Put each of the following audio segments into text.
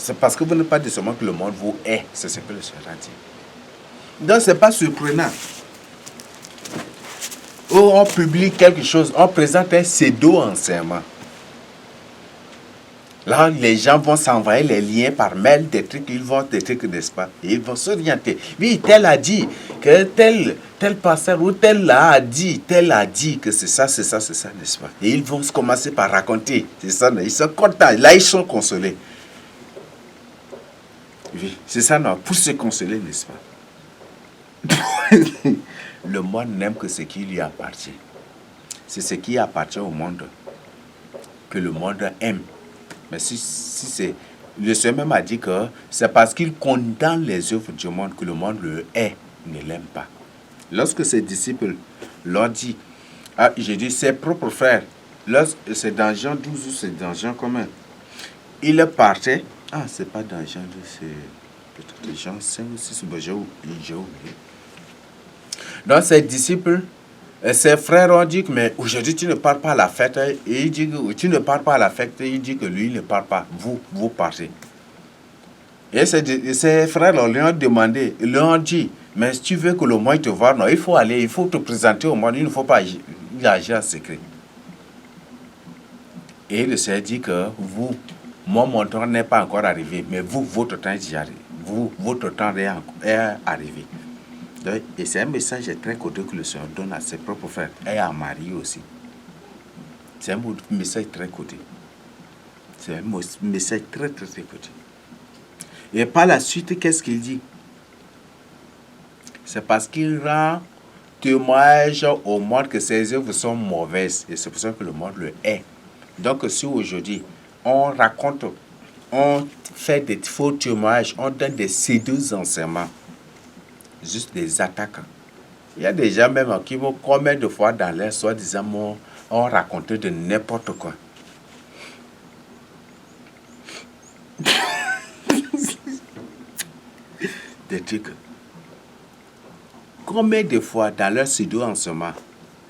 C'est parce que vous n'êtes pas de ce monde que le monde vous hait. C'est ce que le Seigneur a dit. Donc, ce n'est pas surprenant. Où on publie quelque chose, on présente un pseudo-enseignement. Là, les gens vont s'envoyer les liens par mail, des trucs, ils vont des trucs, n'est-ce pas? Et ils vont s'orienter. Oui, tel a dit que tel pasteur ou tel a dit que c'est ça, n'est-ce pas? Et ils vont commencer par raconter. C'est ça, ils sont contents. Là, ils sont consolés. Oui, c'est ça, non, pour se consoler, n'est-ce pas? Le monde n'aime que ce qui lui appartient. C'est ce qui appartient au monde que le monde aime. Mais si c'est... Le Seigneur même a dit que c'est parce qu'il condamne les œuvres du monde que le monde le hait, ne l'aime pas. Lorsque ses disciples leur dit, j'ai dit ses propres frères, c'est dans Jean 12 ou c'est dans Jean combien? Il partait, c'est pas dans Jean 12, c'est peut-être Jean 5 ou 6, j'ai oublié. Donc ses disciples, ses frères ont dit que mais aujourd'hui tu ne pars pas à la fête. Et il dit que tu ne pars pas à la fête. Il dit que lui il ne part pas. Vous partez. Et ses frères lui ont demandé, ils lui ont dit, mais si tu veux que le monde te voie, non, il faut aller, il faut te présenter au monde, il ne faut pas agir en secret. Et le Seigneur dit que vous, mon temps n'est pas encore arrivé, mais vous, votre temps est arrivé. Votre temps est arrivé. Donc, et c'est un message très codé que le Seigneur donne à ses propres frères et à Marie aussi. C'est un message très codé. C'est un message très codé. Et par la suite, qu'est-ce qu'il dit? C'est parce qu'il rend témoignage au monde que ses œuvres sont mauvaises. Et c'est pour ça que le monde le hait. Donc, si aujourd'hui, on raconte, on fait des faux témoignages, on donne des séduits enseignements, juste des attaques. Il y a des gens même qui vont combien de fois dans l'air, soi-disant, ont raconté de n'importe quoi. Des trucs. Combien de fois dans leur pseudo-enseignement,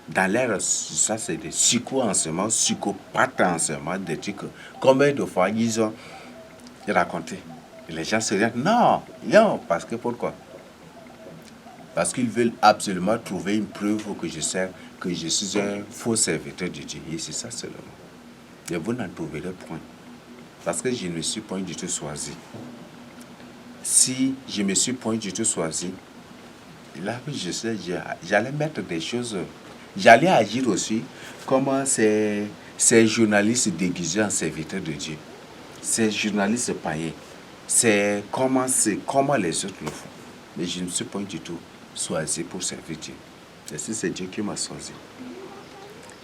dans leur, ça c'est des psycho-enseignements, psychopathes enseignements, des trucs, combien de fois ils ont raconté. Et les gens se disent, non, parce que pourquoi? Parce qu'ils veulent absolument trouver une preuve que je suis un faux serviteur de Dieu. Et c'est ça seulement. Et vous n'en trouverez point. Parce que je ne me suis point du tout choisi. Si je me suis point du tout choisi, là, je sais, j'allais mettre des choses, j'allais agir aussi comme ces journalistes déguisés en serviteurs de Dieu. Ces journalistes païens. C'est comment les autres le font. Mais je ne me suis point du tout choisi pour servir Dieu. Et si c'est Dieu qui m'a choisi,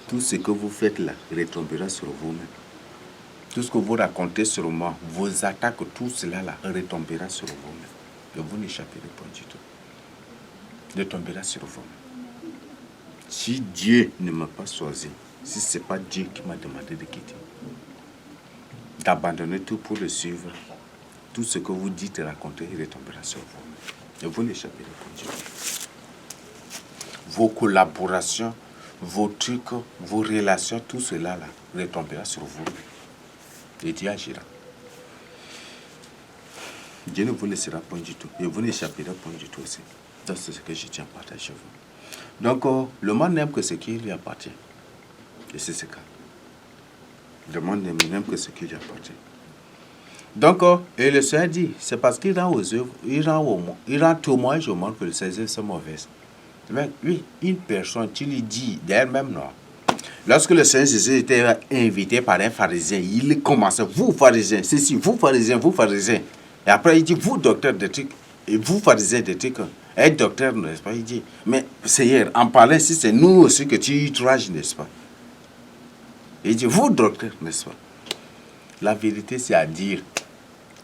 tout ce que vous faites là retombera sur vous-même. Tout ce que vous racontez sur moi, vos attaques, tout cela là retombera sur vous-même. Et vous n'échapperez pas du tout. Retombera sur vous-même. Si Dieu ne m'a pas choisi, si ce n'est pas Dieu qui m'a demandé de quitter, d'abandonner tout pour le suivre, tout ce que vous dites et racontez retombera sur vous. Et vous n'échapperez pas du tout. Vos collaborations, vos trucs, vos relations, tout cela là retombera sur vous. Et Dieu agira. Dieu ne vous laissera pas du tout. Et vous n'échapperez pas du tout aussi. C'est ce que je tiens à partager avec vous. Donc, le monde n'aime que ce qui lui appartient. Et c'est ce cas. Le monde n'aime que ce qui lui appartient. Donc, et le Seigneur dit, c'est parce qu'il rend aux œuvres, il rend témoignage au monde que ses œuvres sont mauvaises. Mais oui, une personne, tu lui dis d'elle-même, non. Lorsque le Seigneur Jésus était invité par un pharisien, il commençait, vous pharisiens, ceci, vous pharisiens, vous pharisiens. Et après, il dit, vous docteurs de trucs, et vous pharisiens de trucs. Un docteur, n'est-ce pas? Il dit, mais Seigneur, en parlant ici, c'est nous aussi que tu outrages, n'est-ce pas? Il dit, vous docteurs, n'est-ce pas? La vérité, c'est à dire.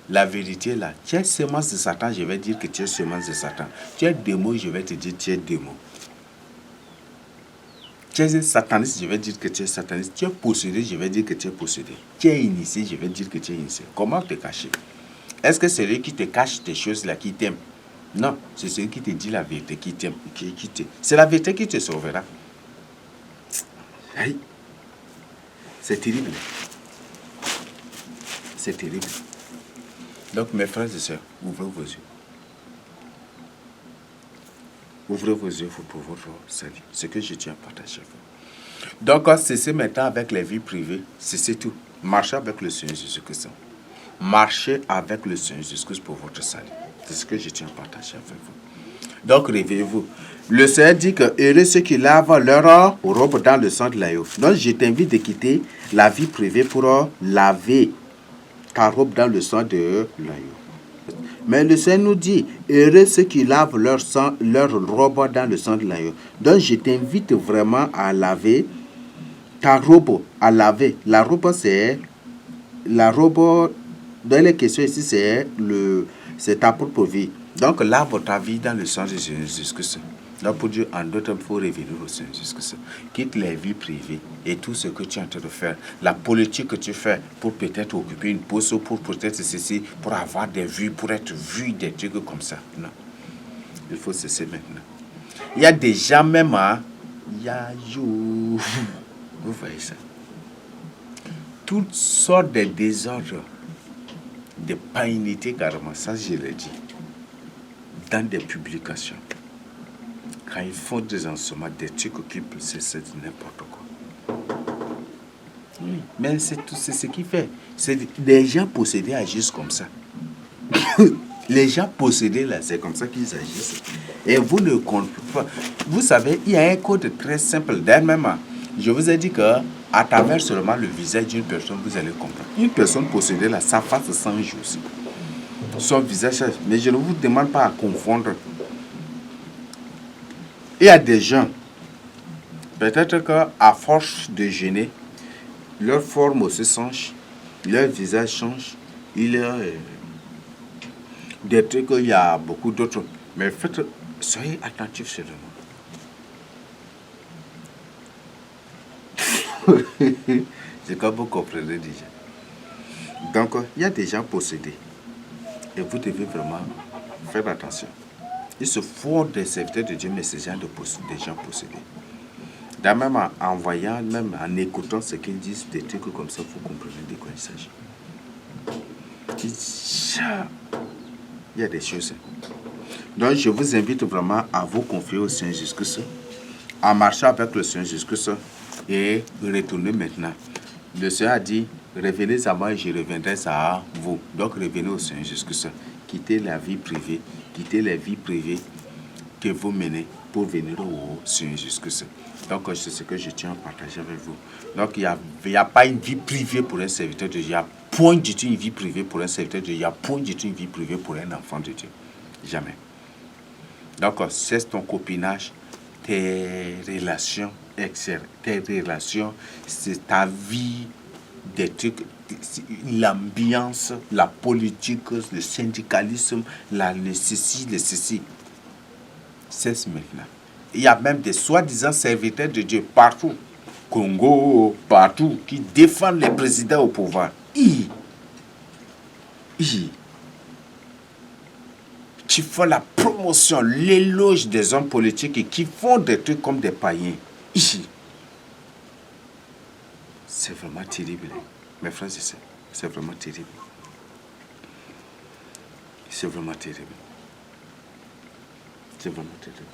La vérité, là, tu es semence de Satan, je vais dire que tu es semence de Satan. Tu es démon, je vais te dire que tu es démon. Tu es un sataniste, je vais dire que tu es sataniste. Tu es possédé, je vais dire que tu es possédé. Tu es initié, je vais dire que tu es initié. Comment te cacher? Est-ce que c'est lui qui te cache des choses là qui t'aime? Non, c'est celui qui te dit la vérité qui t'aime. C'est la vérité qui te sauvera. Aïe. C'est terrible. C'est terrible. Donc, mes frères et sœurs, ouvrez vos yeux. Ouvrez vos yeux pour votre salut. Ce que je tiens à partager avec vous. Donc, cessez maintenant avec les vies privées. C'est tout. Marchez avec le Seigneur Jésus-Christ. Marchez avec le Seigneur Jésus-Christ pour votre salut. C'est ce que je tiens à partager avec vous. Donc, réveillez-vous. Le Seigneur dit que heureux ceux qui lavent leur robe dans le sang de l'agneau. Donc, je t'invite de quitter la vie privée pour laver ta robe dans le sang de l'agneau. Mais le Seigneur nous dit, heureux ceux qui lavent leur robe dans le sang de l'agneau. Donc, je t'invite vraiment à laver ta robe, à laver. La robe, c'est... La robe, dans les questions ici, c'est ta propre vie. Donc, lave ta vie dans le sang de Jésus-Christ. Donc, pour Dieu, en d'autres, il faut revenir au Seigneur Jésus-Christ. Quitte les vies privées et tout ce que tu es en train de faire. La politique que tu fais pour peut-être occuper une poste, pour peut-être ceci, pour avoir des vues, pour être vu, des trucs comme ça. Non. Il faut cesser maintenant. Il y a des gens même, vous voyez ça. Toutes sortes de désordres, de païnité carrément, ça je l'ai dit, dans des publications. Quand ils font des enseignements, des trucs qui c'est n'importe quoi. Oui, mais c'est ce qu'il fait. C'est des gens possédés agissent comme ça. Les gens possédés là, c'est comme ça qu'ils agissent. Et vous ne comprenez pas. Vous savez, il y a un code très simple. Dernièrement, je vous ai dit que à travers seulement le visage d'une personne, vous allez comprendre. Une personne possédée là, sa face change aussi. Son visage change. Mais je ne vous demande pas à confondre. Il y a des gens, peut-être qu'à force de gêner, leur forme aussi change, leur visage change, il y a des trucs, il y a beaucoup d'autres. Mais soyez attentifs seulement. C'est comme vous comprenez déjà. Donc, il y a des gens possédés. Et vous devez vraiment faire attention. Ils se font des serviteurs de Dieu, mais c'est des gens possédés. Même en voyant, même en écoutant ce qu'ils disent, des trucs comme ça, vous comprenez de quoi il s'agit. Il y a des choses. Donc, je vous invite vraiment à vous confier au Seigneur Jésus-Christ, à marcher avec le Seigneur Jésus-Christ et retourner maintenant. Le Seigneur a dit, revenez à moi et je reviendrai à vous. Donc, revenez au Seigneur Jésus-Christ. Quittez la vie privée, quittez les vies privées que vous menez pour venir au Seigneur Jésus-Christ. Donc, c'est ce que je tiens à partager avec vous. Donc, il n'y a pas une vie privée pour un serviteur de Dieu. Il n'y a point du tout une vie privée pour un serviteur de Dieu. Il n'y a point du tout une vie privée pour un enfant de Dieu. Jamais. Donc, c'est ton copinage, tes relations externes, tes relations, c'est ta vie, des trucs, l'ambiance, la politique, le syndicalisme, le ceci. Cesse maintenant. Il y a même des soi-disant serviteurs de Dieu partout, Congo, partout, qui défendent les présidents au pouvoir. Qui font la promotion, l'éloge des hommes politiques et qui font des trucs comme des païens. C'est vraiment terrible. Mes frères et sœurs, c'est vraiment terrible. C'est vraiment terrible. C'est vraiment terrible.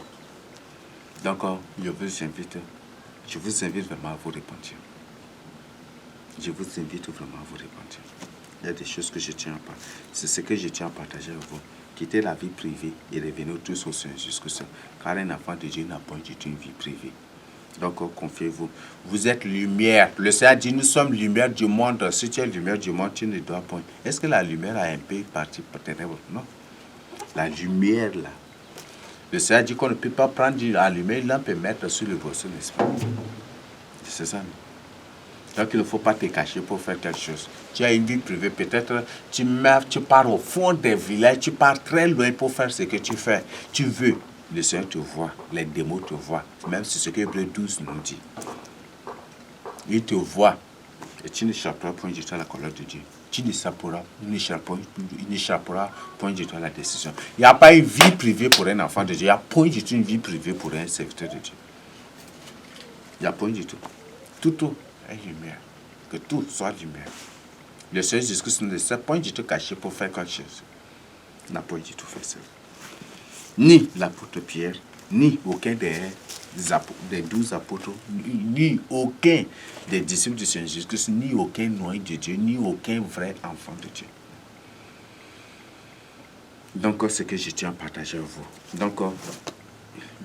Donc, je vous invite vraiment à vous repentir. Je vous invite vraiment à vous repentir. Il y a des choses que je tiens à partager. C'est ce que je tiens à partager avec vous. Quittez la vie privée et revenez tous au Seigneur Jésus-Christ. Car un enfant de Dieu n'a pas du tout une vie privée. Donc, confiez-vous. Vous êtes lumière. Le Seigneur dit, nous sommes lumière du monde. Si tu es lumière du monde, tu ne dois pas. Est-ce que la lumière a un peu parti pour ténèbres? Non. La lumière, là. Le Seigneur dit qu'on ne peut pas prendre la lumière, il peut mettre sur le bossu, n'est-ce pas? C'est ça. Donc, il ne faut pas te cacher pour faire quelque chose. Tu as une vie privée, peut-être tu pars au fond des villages, tu pars très loin pour faire ce que tu fais. Tu veux. Le Seigneur te voit, les démons te voient. Même si ce que Hébreux 12 nous dit. Il te voit. Et tu n'échapperas point du tout à la colère de Dieu. Tu n'échapperas point du tout à la décision. Il n'y a pas une vie privée pour un enfant de Dieu. Il n'y a point du tout une vie privée pour un serviteur de Dieu. Il n'y a point du tout. Tout est lumière. Que tout soit lumière. Le Seigneur Jésus-Christ ne s'est point du tout caché pour faire quelque chose. Il n'a pas du tout fait ça. Ni l'apôtre Pierre, ni aucun des 12 apôtres, ni aucun des disciples du Seigneur Jésus-Christ, ni aucun noyé de Dieu, ni aucun vrai enfant de Dieu. Donc, ce que je tiens à partager avec vous. Donc,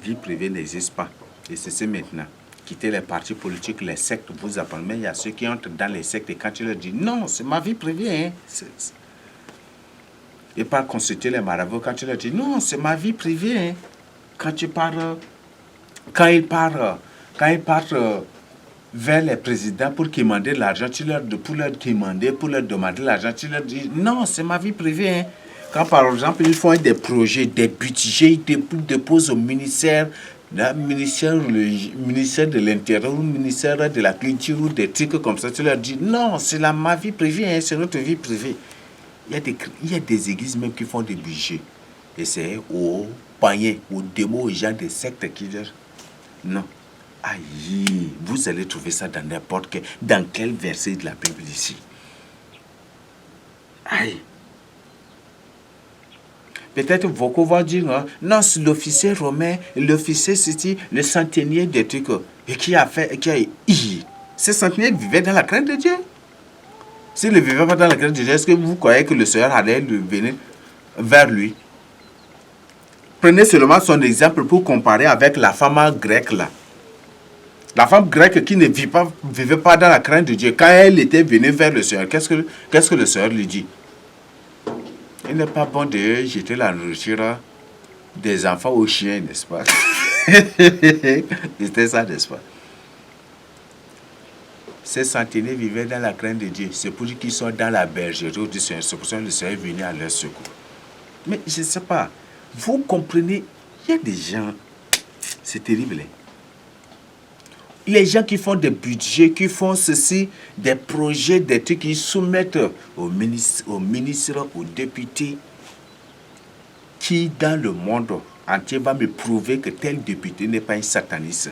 vie privée n'existe pas. Et c'est maintenant. Quitter les partis politiques, les sectes, vous apprenez. Mais il y a ceux qui entrent dans les sectes et quand tu leur dis non, c'est ma vie privée. Hein. Et pas consulter les marabouts quand tu leur dis non, c'est ma vie privée. Hein. Quand tu pars, quand ils partent vers les présidents pour demander de l'argent, pour leur demander l'argent, tu leur dis non, c'est ma vie privée. Hein. Quand par exemple ils font des projets, des budgets, ils déposent au ministère, le ministère de l'Intérieur, ou le ministère de la Culture, ou des trucs comme ça, tu leur dis non, c'est ma vie privée, hein, c'est notre vie privée. Il y a des églises même qui font des budgets. Et c'est aux païens, aux démons, aux gens des sectes qui disent non. Aïe, vous allez trouver ça dans quel verset de la Bible ici. Aïe. Peut-être beaucoup vont dire, non, c'est l'officier romain, l'officier city, le centenier des trucs, et qui a fait, ce centenier vivait dans la crainte de Dieu. S'il ne vivait pas dans la crainte de Dieu, est-ce que vous croyez que le Seigneur allait venir vers lui? Prenez seulement son exemple pour comparer avec la femme grecque là. La femme grecque qui ne vivait pas dans la crainte de Dieu, quand elle était venue vers le Seigneur, qu'est-ce que le Seigneur lui dit? Il n'est pas bon de jeter la nourriture des enfants aux chiens, n'est-ce pas? C'était ça, n'est-ce pas? Ces centenaires vivaient dans la crainte de Dieu. C'est pour dire qu'ils sont dans la bergerie du Seigneur. C'est pour ça que le Seigneur est venu à leur secours. Mais je ne sais pas. Vous comprenez, il y a des gens, c'est terrible. Hein? Les gens qui font des budgets, qui font ceci, des projets, des trucs qu'ils soumettent aux ministres, aux députés, qui dans le monde entier va me prouver que tel député n'est pas un sataniste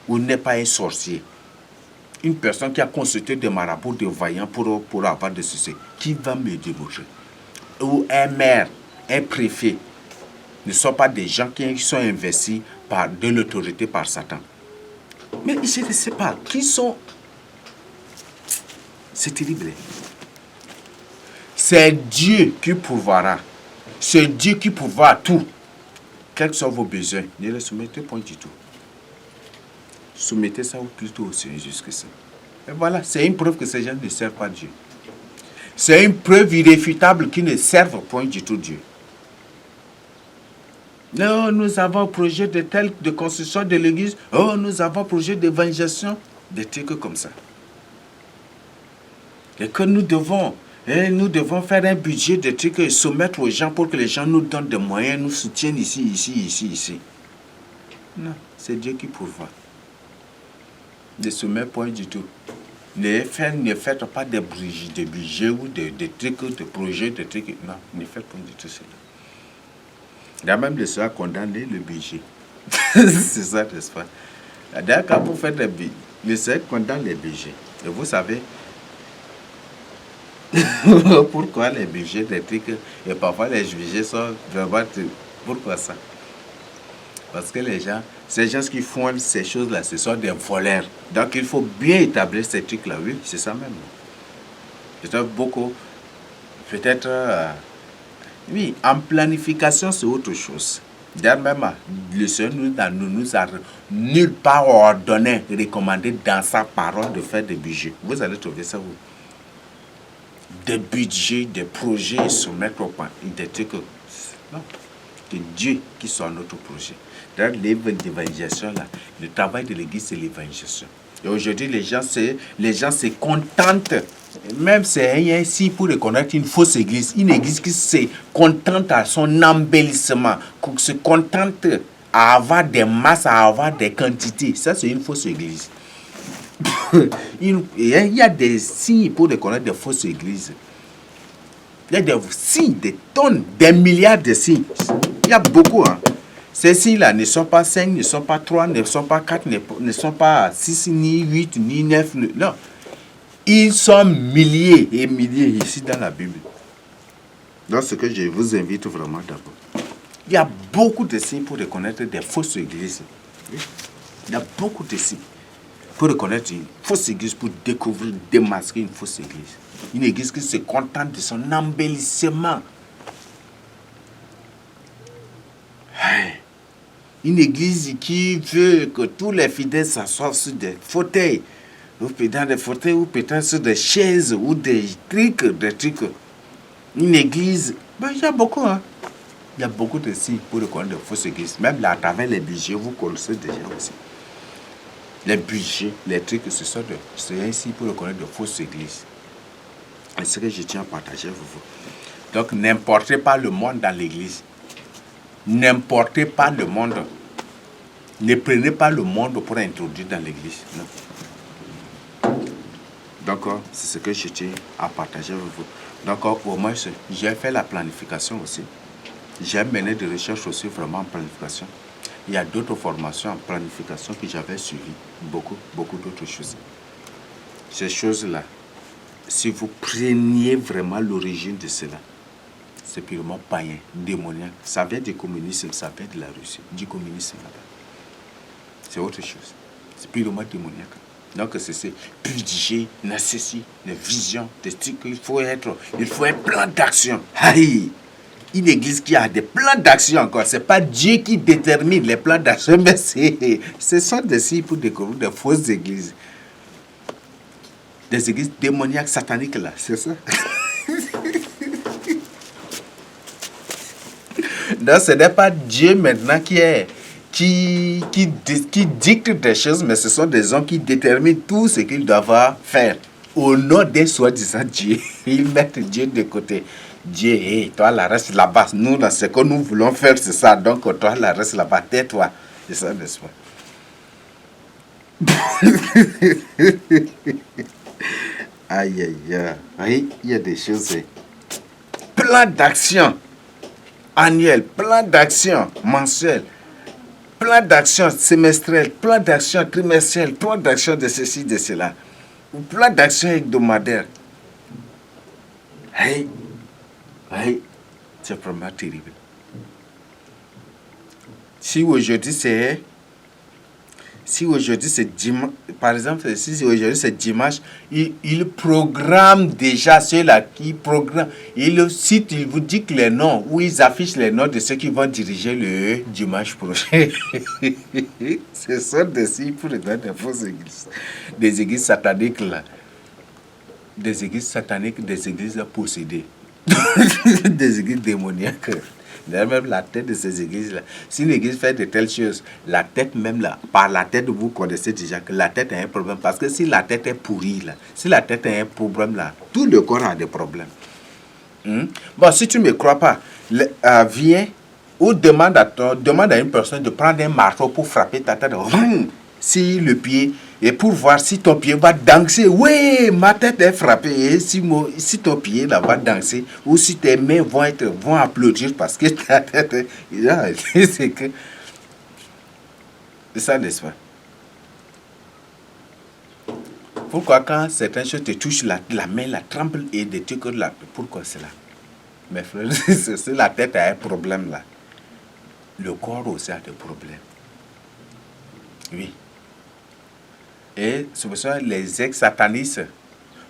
ou n'est pas un sorcier. Une personne qui a consulté des marabouts, des vaillants pour avoir de ceci, qui va me démontrer? Ou un maire, un préfet, ne sont pas des gens qui sont investis de l'autorité par Satan. Mais je ne sais pas, qui sont... C'est terrible. C'est Dieu qui pourvoira. C'est Dieu qui pourvoira tout. Quels sont vos besoins? Ne les soumettez point du tout. Soumettez ça plutôt au Seigneur Jésus-Christ. Et voilà, c'est une preuve que ces gens ne servent pas Dieu. C'est une preuve irréfutable qu'ils ne servent point du tout Dieu. Non, nous avons un projet de construction de l'église. Oh, nous avons un projet d'évangélisation. Des trucs comme ça. Et que nous devons faire un budget de trucs et soumettre aux gens pour que les gens nous donnent des moyens, nous soutiennent ici. Non, c'est Dieu qui pourvoit. Ne soumettez point du tout. Ne faites pas des budgets ou des trucs, des projets, des trucs. Non, ne faites pas du tout cela. Il y a même le Seigneur condamné le budget. C'est ça, n'est-ce pas? D'ailleurs, quand vous faites des budgets, le Seigneur condamne les budgets. Et vous savez pourquoi les budgets des trucs, et parfois les budgets sont vraiment... Pourquoi ça? Parce que ces gens qui font ces choses-là, ce sont des voleurs. Donc il faut bien établir ces trucs-là. Oui, c'est ça même. Peut-être... Oui, en planification, c'est autre chose. D'ailleurs, même, le Seigneur nous a nulle part ordonné, recommandé dans sa parole de faire des budgets. Vous allez trouver ça où? Des budgets, des projets, soumettre au point. Des trucs. Non. C'est Dieu qui soit notre projet. D'ailleurs, l'évangélisation, là, le travail de l'église, c'est l'évangélisation. Et aujourd'hui, les gens se contentent. Même c'est ainsi pour reconnaître une fausse église. Une église qui se contente à son embellissement, qui se contente à avoir des masses, à avoir des quantités. Ça, c'est une fausse église. Il y a des signes pour reconnaître des fausses églises. Il y a des signes, des tonnes, des milliards de signes. Il y a beaucoup. Hein. Ces signes-là ne sont pas 5, ne sont pas 3, ne sont pas 4, ne sont pas 6, ni 8, ni 9. Non. Ils sont milliers et milliers ici dans la Bible. Donc, ce que je vous invite vraiment d'abord. Il y a beaucoup de signes pour reconnaître des fausses églises. Il y a beaucoup de signes pour reconnaître une fausse église, pour découvrir, démasquer une fausse église. Une église qui se contente de son embellissement. Une église qui veut que tous les fidèles s'assoient sur des fauteuils, ou dans des fauteuils, ou peut-être sur des chaises, ou des trucs. Une église, il y a beaucoup, hein. Il y a beaucoup de signes pour reconnaître de fausses églises. Même là, à travers les budgets, vous connaissez déjà aussi. Les budgets, les trucs, c'est ainsi pour reconnaître de fausses églises. C'est ce que je tiens à partager avec vous. Donc, n'importez pas le monde dans l'église. N'importez pas le monde. Ne prenez pas le monde pour introduire dans l'église. Non. Donc, c'est ce que je tiens à partager avec vous. Donc, au moins, j'ai fait la planification aussi. J'ai mené des recherches aussi vraiment en planification. Il y a d'autres formations en planification que j'avais suivies. Beaucoup d'autres choses. Ces choses-là, si vous preniez vraiment l'origine de cela, c'est purement païen, démoniaque. Ça vient du communisme, ça vient de la Russie, du communisme là-bas. C'est autre chose. C'est purement démoniaque. Donc, c'est ces budgets, nécessitent des visions, des trucs. Il faut un plan d'action. Aïe! Une église qui a des plans d'action encore. Ce n'est pas Dieu qui détermine les plans d'action, mais ce sont des signes pour découvrir des fausses églises. Des églises démoniaques, sataniques là, c'est ça. Donc, ce n'est pas Dieu maintenant qui dicte des choses, mais ce sont des hommes qui déterminent tout ce qu'ils doivent faire. Au nom des soi-disant Dieu, ils mettent Dieu de côté. Dieu, hey, toi, la reste là-bas. Nous, ce que nous voulons faire, c'est ça. Donc, toi, la reste là-bas, tais-toi. C'est ça, n'est-ce pas? Aïe, aïe, aïe. Oui, il y a des choses. Plan d'action annuel, plan d'action mensuel, plan d'action semestriel, plan d'action trimestriel, plan d'action de ceci, de cela. Plan d'action hebdomadaire. Hey, hey, c'est vraiment terrible. Si aujourd'hui c'est dimanche, par exemple, si aujourd'hui c'est dimanche, il programme déjà ceux-là qui programment. Il cite, il vous dit que les noms, ou ils affichent les noms de ceux qui vont diriger le dimanche prochain. Ce sont des signes pour les des fausses églises. Des églises sataniques là. Des églises sataniques, des églises possédées. Des églises démoniaques. Même la tête de ces églises-là. Si l'église fait de telles choses, la tête même là, par la tête, vous connaissez déjà que la tête a un problème. Parce que si la tête est pourrie là, si la tête a un problème là, tout le corps a des problèmes. Bon, si tu ne me crois pas, viens ou demande à une personne de prendre un marteau pour frapper ta tête. Si le pied, et pour voir si ton pied va danser. Oui, ma tête est frappée. Et si ton pied là va danser, ou si tes mains vont applaudir parce que ta tête est... C'est que... C'est ça, n'est-ce pas? Pourquoi quand certaines choses te touchent, la main la tremble et des trucs là? Pourquoi cela? Mes frères, c'est la tête a un problème là. Le corps aussi a des problèmes. Oui. Et c'est pour ça que les ex-satanistes,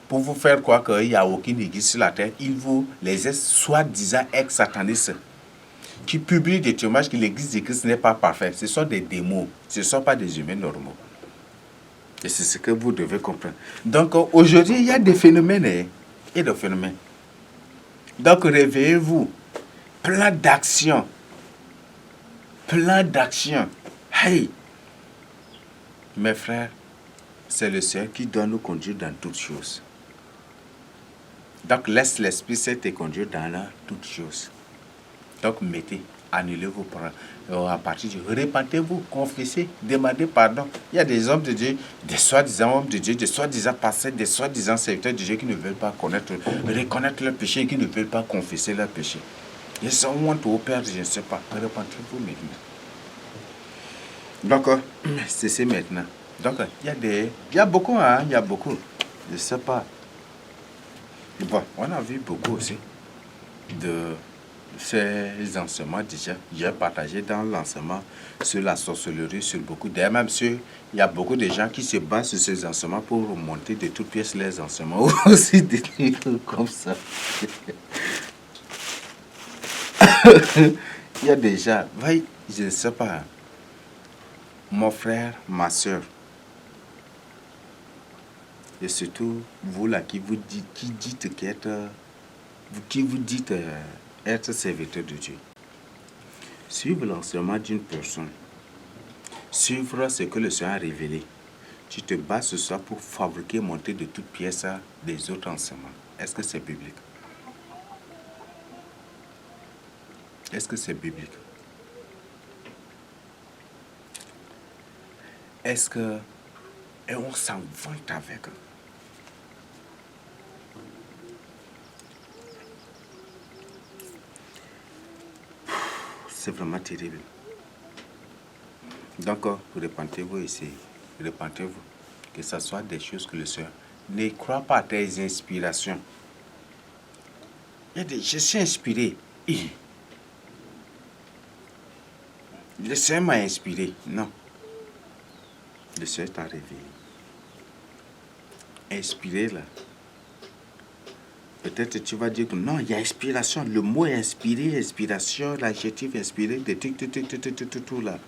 pour vous faire croire qu'il n'y a aucune église sur la terre, les soi-disant ex-satanistes, qui publient des témoignages que l'église de Christ n'est pas parfaite. Ce sont des démons, ce ne sont pas des humains normaux. Et c'est ce que vous devez comprendre. Donc aujourd'hui, il y a des phénomènes. Et des phénomènes. Donc réveillez-vous. Plan d'action. Plan d'action. Hey! Mes frères, c'est le Seigneur qui doit nous conduire dans toutes choses. Donc, laisse l'Esprit Saint te conduire dans toutes choses. Donc, annulez vos paroles. À partir de répentez-vous, confessez, demandez pardon. Il y a des hommes de Dieu, des soi-disant hommes de Dieu, des soi-disant pasteurs, des soi-disant serviteurs de Dieu qui ne veulent pas reconnaître leurs péchés et qui ne veulent pas confesser leurs péchés. Ils sont honte au Père, je ne sais pas. Repentez-vous maintenant. Donc, cessez maintenant. Donc, il y a beaucoup, hein, il y a beaucoup. Je ne sais pas. Bon, on a vu beaucoup aussi de ces enseignements déjà. J'ai partagé dans l'enseignement sur la sorcellerie, sur beaucoup. D'ailleurs, même il y a beaucoup de gens qui se basent sur ces enseignements pour remonter de toutes pièces les enseignements ou aussi des trucs comme ça. Il y a déjà, je ne sais pas, mon frère, ma soeur, et surtout vous là qui vous dites, qui vous dites être serviteur de Dieu. Suivre l'enseignement d'une personne, suivre ce que le Seigneur a révélé. Tu te bases sur ça pour fabriquer, monter de toutes pièces des autres enseignements. Est-ce que c'est biblique? Est-ce que c'est biblique? Est-ce que... Et on s'en vante avec. C'est vraiment terrible. Donc, repentez-vous ici. Repentez-vous. Que ce soit des choses que le Seigneur... Ne crois pas à tes inspirations. Je suis inspiré. Le Seigneur m'a inspiré. Non. Le Seigneur t'a réveillé. Inspiré là. Peut-être tu vas dire que non, il y a inspiration. Le mot inspiré, inspiration, l'adjectif inspiré, des tout là,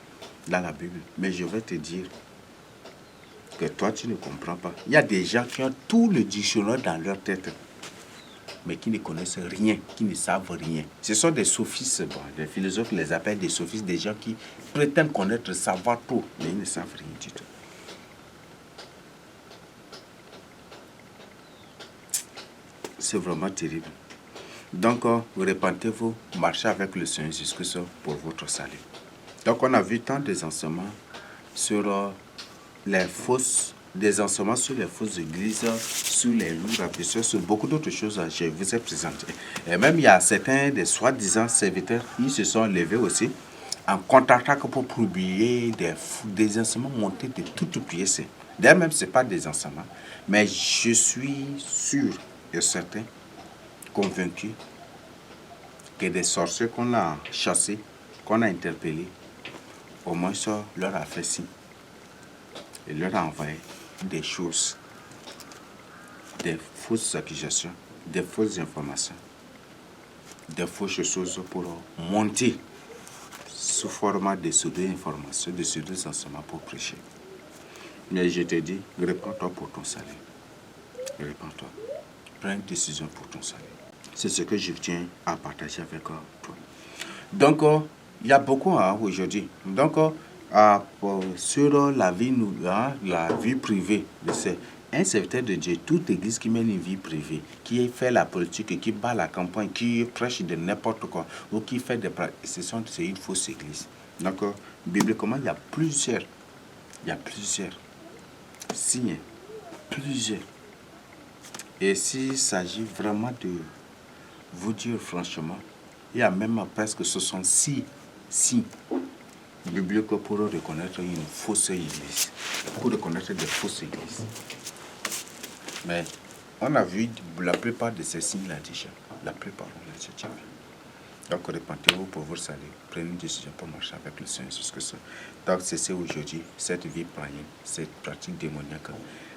dans la Bible. Mais je vais te dire que toi, tu ne comprends pas. Il y a des gens qui ont tout le dictionnaire dans leur tête, mais qui ne connaissent rien, qui ne savent rien. Ce sont des sophistes. Bon, les philosophes les appellent des sophistes, des gens qui prétendent connaître, savoir tout, mais ils ne savent rien du tout. C'est vraiment terrible. Donc, repentez-vous, marchez avec le Seigneur Jésus-Christ pour votre salut. Donc, on a vu tant des enseignements sur des enseignements sur les fausses églises, sur les loups rapisseurs, sur beaucoup d'autres choses que je vous ai présentées. Et même, il y a certains des soi-disant serviteurs, ils se sont levés aussi en contre-attaque pour publier des enseignements montés de toutes pièces. D'ailleurs, même, ce n'est pas des enseignements, mais je suis sûr et certain, convaincu, que des sorciers qu'on a chassés, qu'on a interpellés, au moins ça leur a fait signe. Et leur a envoyé des choses, des fausses accusations, des fausses informations, des fausses choses pour monter sous format de pseudo-informations, de pseudo-enseignements pour prêcher. Mais je te dis, répands-toi pour ton salut. Répands-toi. Prends une décision pour ton salut. C'est ce que je tiens à partager avec toi. Donc, il y a beaucoup aujourd'hui. Donc, sur la vie privée, c'est un serviteur de Dieu, toute église qui mène une vie privée, qui fait la politique, qui bat la campagne, qui prêche de n'importe quoi, ou qui fait des pratiques, c'est une fausse église. Donc, bibliquement, il y a plusieurs signes, plusieurs. Et s'il s'agit vraiment de vous dire franchement, il y a même presque 66 signes bibliques pour reconnaître une fausse église, pour reconnaître des fausses églises. Mais on a vu la plupart de ces signes-là déjà. La plupart, on l'a déjà vu. Donc, repentez-vous pour vous salut. Prenez une décision pour marcher avec le Seigneur Jésus-Christ. Donc, cessez aujourd'hui cette vie païenne, cette pratique démoniaque.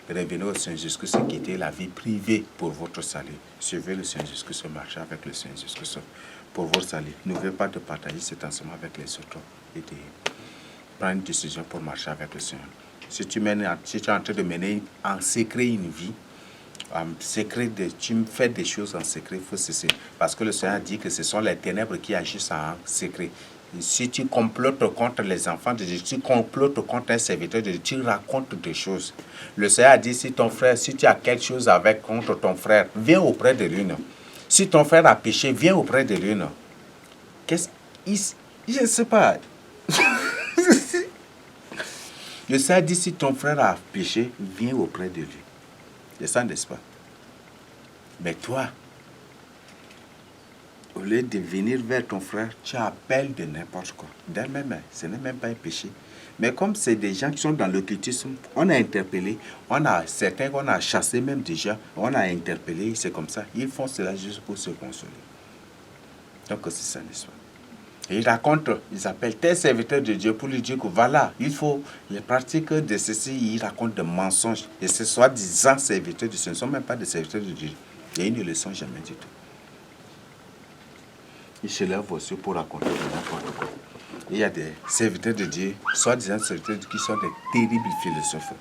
Revenez au Seigneur Jésus-Christ qui était la vie privée pour votre salut. Suivez le Seigneur Jésus-Christ, marchez avec le Seigneur Jésus-Christ pour votre salut. N'oubliez pas de partager cet enseignement avec les autres et de prendre une décision pour marcher avec le Seigneur. Si tu es en train de mener en secret une vie, tu fais des choses en secret, il faut cesser. Parce que le Seigneur dit que ce sont les ténèbres qui agissent en secret. Et si tu complotes contre les enfants de Dieu, tu complotes contre un serviteur de Dieu, tu racontes des choses. Le Seigneur dit, si tu as quelque chose contre ton frère, viens auprès de lui. Si ton frère a péché, viens auprès de lui. Je ne sais pas. Le Seigneur dit, si ton frère a péché, viens auprès de lui. C'est ça, n'est-ce pas? Mais toi, au lieu de venir vers ton frère, tu appelles de n'importe quoi. Même, ce n'est même pas un péché. Mais comme c'est des gens qui sont dans l'occultisme, on a interpellé, on a certains qu'on a chassés même déjà, on a interpellé, c'est comme ça. Ils font cela juste pour se consoler. Donc c'est ça l'histoire. Et ils racontent, ils appellent tel serviteur de Dieu pour lui dire que voilà, il faut les pratiques de ceci, ils racontent des mensonges. Et ce soi-disant serviteurs de Dieu, ce ne sont même pas des serviteurs de Dieu. Et ils ne le sont jamais du tout. Ils se lèvent aussi pour raconter de n'importe quoi. Il y a des serviteurs de Dieu, soi-disant serviteurs de Dieu, qui sont des terribles philosophes.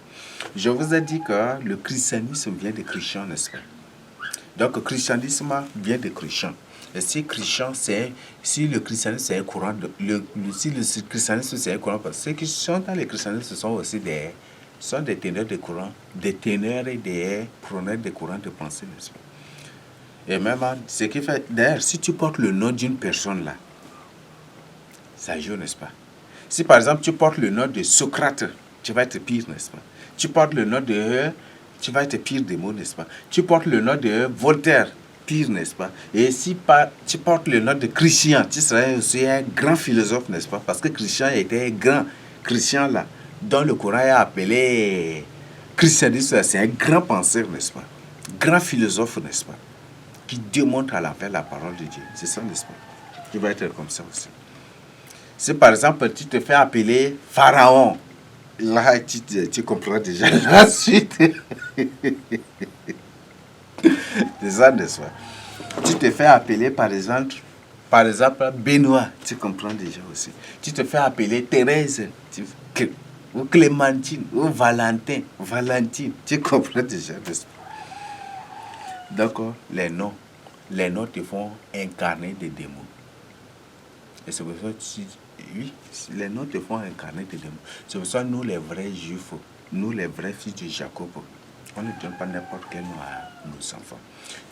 Je vous ai dit que le christianisme vient des chrétiens, n'est-ce pas? Donc, le christianisme vient des chrétiens. Et si le christianisme c'est un courant, si le christianisme c'est un courant, parce que ceux qui sont dans le christianisme sont aussi des teneurs de courant, des teneurs et des prôneurs de courants de pensée, n'est-ce pas? Et même, ce qui fait, d'ailleurs, si tu portes le nom d'une personne là, ça joue, n'est-ce pas? Si par exemple tu portes le nom de Socrate, tu vas être pire, n'est-ce pas? Tu portes le nom de... Tu vas être pire des mots, n'est-ce pas? Tu portes le nom de Voltaire, pire, n'est-ce pas? Et si tu portes le nom de Christian, tu serais aussi un grand philosophe, n'est-ce pas? Parce que Christian était un grand Christian là, dont le Coran est appelé christianisme, c'est un grand penseur, n'est-ce pas? Grand philosophe, n'est-ce pas? Qui démontre à l'envers la parole de Dieu. C'est ça, n'est-ce pas? Tu vas être comme ça aussi. Si par exemple tu te fais appeler Pharaon, là tu comprends déjà la suite. C'est ça, n'est-ce pas? Tu te fais appeler par exemple Benoît, tu comprends déjà aussi. Tu te fais appeler Thérèse, ou Clémentine, ou Valentine, tu comprends déjà, n'est-ce pas? Donc les noms te font incarner des démons. Et c'est pour ça que oui, les noms te font incarner des démons. C'est pour ça que nous, les vrais juifs, nous, les vrais fils de Jacob, on ne donne pas n'importe quel nom à nos enfants.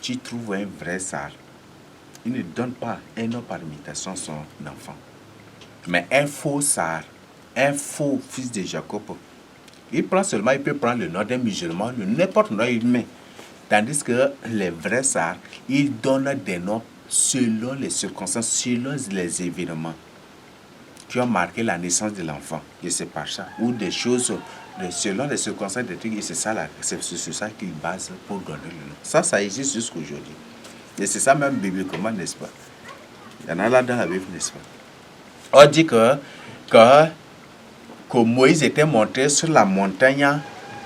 Tu trouves un vrai sar, il ne donne pas un nom par imitation à son enfant. Mais un faux sar, un faux fils de Jacob, il peut prendre le nom d'un musulman, n'importe nom il met. Tandis que les vrais sars, ils donnent des noms selon les circonstances, selon les événements qui ont marqué la naissance de l'enfant. Et c'est par ça. Ou des choses, selon les circonstances des trucs, et c'est sur ça qu'ils basent pour donner le nom. Ça existe jusqu'aujourd'hui. Et c'est ça même bibliquement, n'est-ce pas? Il y en a là dans la Bible, n'est-ce pas? On dit que Moïse était monté sur la montagne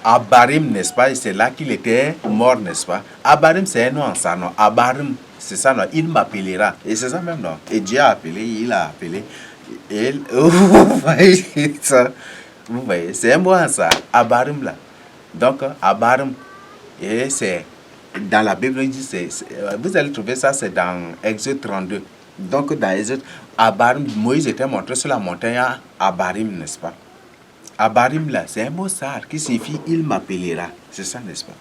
Abarim, n'est-ce pas? Et c'est là qu'il était mort, n'est-ce pas? Abarim, c'est un nom en ça, non? Abarim, c'est ça, non? Il m'appellera. Et c'est ça même, non? Et Dieu a appelé, il a appelé. Vous voyez ça? Vous voyez, c'est un mot en ça, Abarim là. Donc, Abarim, et c'est dans la Bible, vous allez trouver ça, c'est dans Exode 32. Donc, dans Exode, Abarim, Moïse était monté sur la montagne Abarim, n'est-ce pas? Abarim là, c'est un mot sar qui signifie il m'appellera. C'est ça, n'est-ce pas?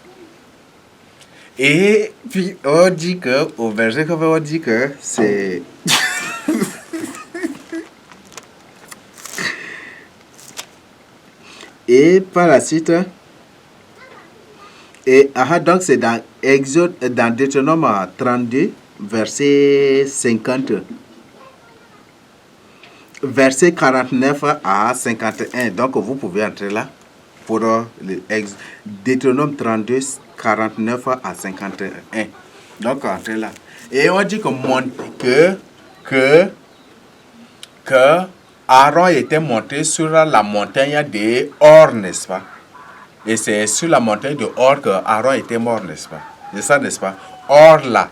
Et puis, on dit que, au verset, on dit que c'est. Et par la suite, donc c'est dans Exode, dans Deutéronome 32, verset 50. Verset 49 à 51. Donc, vous pouvez entrer là pour Deutéronome 32, 49 à 51. Donc, entrez là. Et on dit que Aaron était monté sur la montagne de Hor, n'est-ce pas? Et c'est sur la montagne de Hor que Aaron était mort, n'est-ce pas? C'est ça, n'est-ce pas? Hor là.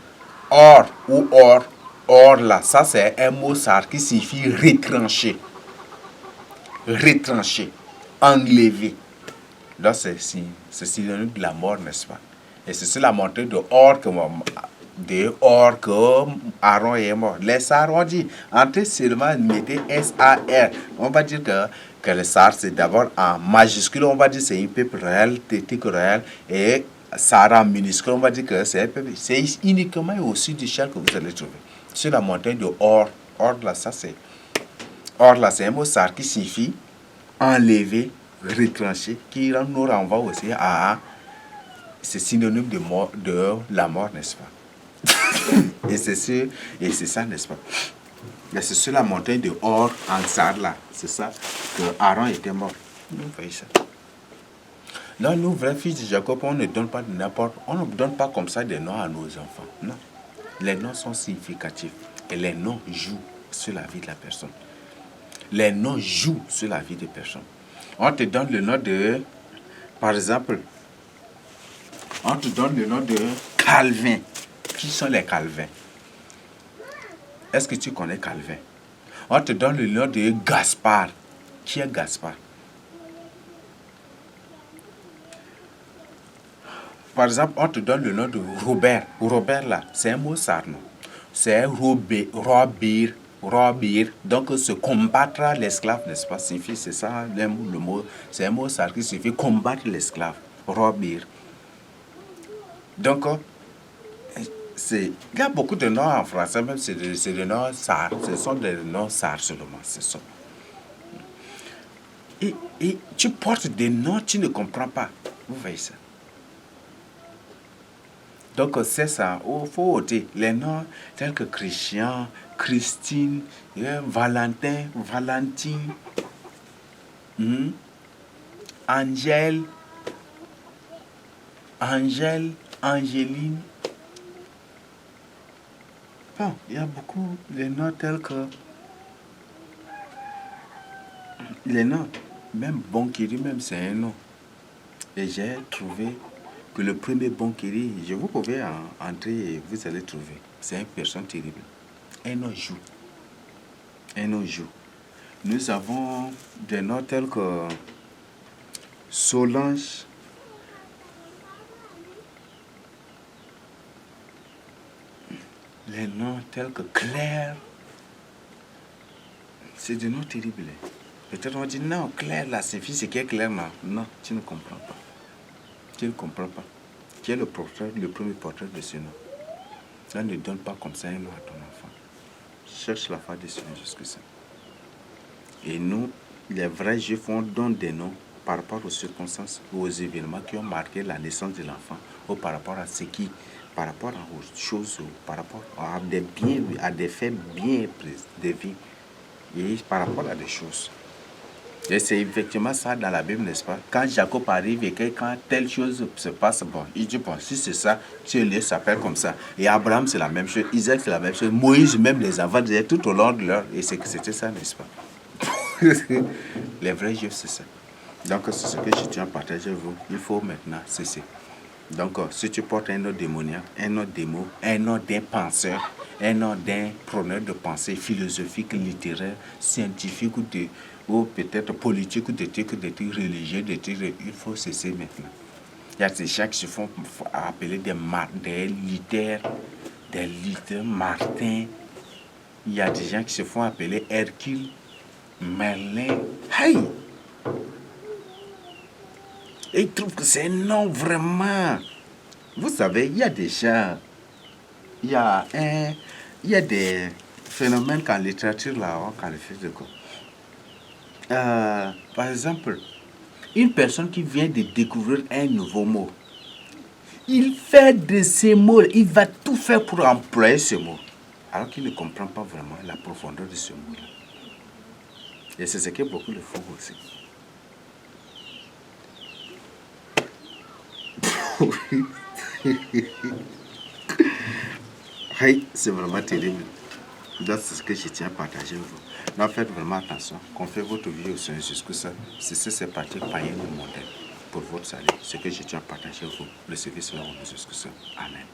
Or là, ça c'est un mot sar qui signifie retrancher. Retrancher. Enlever. Donc c'est synonyme de la mort, n'est-ce pas? Et c'est sur la montée de Or que Aaron est mort. Les sars ont dit, entrez seulement, mettez S-A-R. On va dire que le sars c'est d'abord en majuscule, on va dire c'est un peuple réel, tétique réel, et Sarah minuscule, on va dire que c'est un peuple. C'est uniquement au sud du Tchad que vous allez trouver. Sur la montagne de Or. Or là, c'est un mot sar qui signifie enlever, retrancher, qui nous renvoie aussi à. C'est synonyme de la mort, n'est-ce pas? Et c'est ça, n'est-ce pas? Mais c'est sur la montagne de Hor, en Tsar, là. C'est ça que Aaron était mort. Vous voyez ça. Non, nous, vrais fils de Jacob, on ne donne pas de n'importe. On ne donne pas comme ça des noms à nos enfants. Non. Les noms sont significatifs. Et les noms jouent sur la vie de la personne. Les noms jouent sur la vie des personnes. On te donne le nom de... Par exemple, on te donne le nom de Calvin. Qui sont les Calvins? Est-ce que tu connais Calvin? On te donne le nom de Gaspard. Qui est Gaspard? Par exemple, on te donne le nom de Robert. Robert, là, c'est un mot sar, non? C'est Robir. Donc, se combattre l'esclave, n'est-ce pas? Signifie, c'est ça le mot. C'est un mot sar qui signifie combattre l'esclave. Robir. Donc, il y a beaucoup de noms en français, même c'est des noms sar. Ce sont des noms sar seulement, c'est ça. Et tu portes des noms, tu ne comprends pas. Vous voyez ça? Donc, c'est ça. Il faut ôter les noms tels que Christian, Christine, Valentin, Valentine, Angèle, Angéline. Bon, il y a beaucoup de noms tels que... Les noms, même Bonkiri, même c'est un nom. Et j'ai trouvé que le premier Bonkiri, vous pouvez entrer et vous allez trouver. C'est une personne terrible. Un nom joue. Un nom joue. Nous avons des noms tels que Solange, les noms tels que Claire. C'est des noms terribles. Peut-être on dit non, Claire là, c'est fils, c'est qui est Claire là? Non, tu ne comprends pas. Tu ne comprends pas. Qui est le premier portrait de ce nom? Ça ne donne pas comme ça un nom à ton enfant. Cherche la foi de ce nom jusque ça. Et nous, les vrais juifs, on donne des noms par rapport aux circonstances, aux événements qui ont marqué la naissance de l'enfant, ou par rapport à ce qui, par rapport aux choses, ou par rapport à des biens, à des faits bien de vie, et par rapport à des choses. Et c'est effectivement ça dans la Bible, n'est-ce pas? Quand Jacob arrive et que quand telle chose se passe, bon, il dit, bon, si c'est ça, Dieu s'appelle comme ça. Et Abraham, c'est la même chose. Isaac, c'est la même chose. Moïse, même les enfants, tout au long de leur... Et c'était ça, n'est-ce pas? Les vrais juifs, c'est ça. Donc, c'est ce que je tiens à partager avec vous. Il faut maintenant cesser. Donc, si tu portes un nom démoniaque, un nom démon, un nom d'un penseur, un nom d'un preneur de pensée philosophique, littéraire, scientifique ou peut-être politique ou des trucs religieux, il faut cesser maintenant. Il y a des gens qui se font appeler des littéraires Martin. Il y a des gens qui se font appeler Hercule, Merlin. Hey! Et ils trouvent que c'est un nom vraiment. Vous savez, il y a des gens, il y a des phénomènes qu'en littérature, là, on qualifie de quoi. Par exemple, une personne qui vient de découvrir un nouveau mot, il fait de ces mots, il va tout faire pour employer ce mot, alors qu'il ne comprend pas vraiment la profondeur de ce mot-là. Et c'est ce que beaucoup le font aussi. Hey, c'est vraiment terrible. Donc, c'est ce que je tiens à partager avec vous. Donc, faites vraiment attention. Confiez votre vie au Seigneur jusqu'à ça. C'est ces parties païennes du modèle pour votre salut. Ce que je tiens à partager avec vous. Recevez cela au nom de Jésus. Amen.